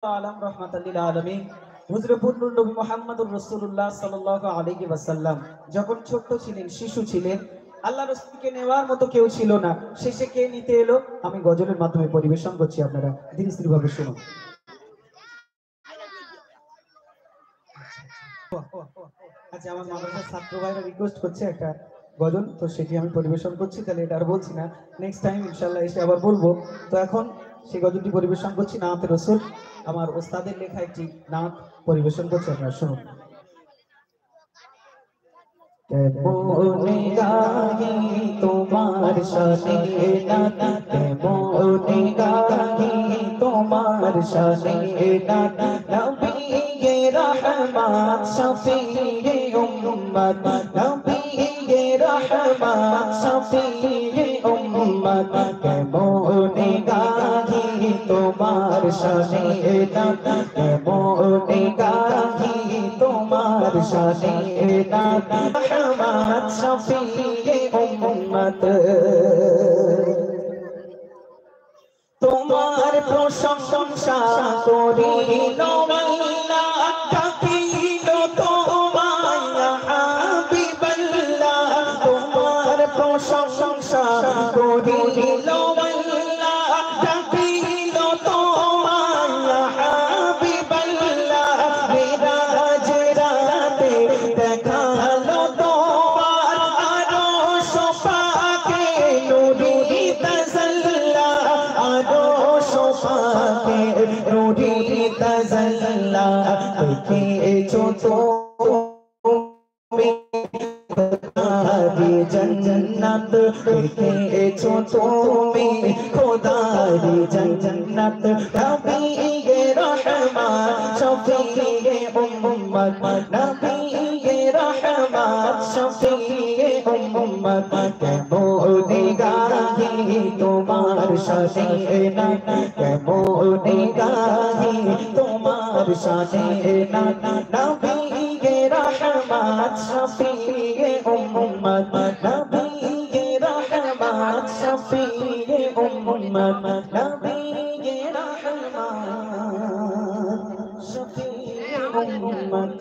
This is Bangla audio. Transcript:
আলম রহমাতুল লিল আলামিন হুজুর পূর্ণুল নবী মুহাম্মদুর রাসূলুল্লাহ সাল্লাল্লাহু আলাইহি ওয়াসাল্লাম যখন ছোট্ট ছিলেন, শিশু ছিলেন, আল্লাহ রাসূলকে নেওয়ার মতো কেউ ছিল না। শেষে কে নিতে এলো? আমি গজলের মাধ্যমে পরিবেশন করছি, আপনারা ধীরে স্থির ভাবে শুনুন। আচ্ছা, আমার মাদ্রাসার ছাত্র ভাইরা রিকোয়েস্ট করছে একটা গজল, তো সেটি আমি পরিবেশন করছি। তাহলে এটা আর বলছি না, নেক্সট টাইম ইনশাল্লাহ এসে আবার বলবো। তো এখন সেই গজলটি পরিবেশন করছি, নাতে রসুল, আমার ওস্তাদের লেখা একটি নাত পরিবেশন করছি, আপনারা শুনুন। মনে গাহি তোমার শানে নাত, মনে গাহি তোমার শানে নাত, নবীয়ে রহমত শফিয়ে উম্মত, নবীয়ে রহমত শফিয়ে উম্মত, মনে গাহি তোমার শানে নাত, মনে গাহি তোমার শানে নাত, রহমত শফিয়ে উম্মত। তোমার প্রশংসা করিল আল্লাহ, ডাকিল তোমায় ইয়া হাবিবাল্লাহ। তোমার প্রশংসা করিল আল্লাহ, ডাকিল তোমায় ইয়া হাবিবাল্লাহ। মিরাজ রাতে দেখালো তোমার আরশ পাকে নূরি তাজাল্লা, আরশ পাকে নূরি তাজাল্লা। দেখেছো তুমি খোদারি জান্নাত, দেখেছো তুমি খোদারি জান্নাত, নবীয়ে রহমত শফিয়ে উম্মত, নবীয়ে রহমত শফিয়ে উম্মত। কেমনে গাহি তোমার শানে নাত, কেমনে গাহি তোমার শানে নাত, নবীয়ে রহমত শফিয়ে উম্মত, নবীয়ে রহমত শফিয়ে উম্মত, নবীয়ে রহমত শফিয়ে উম্মত।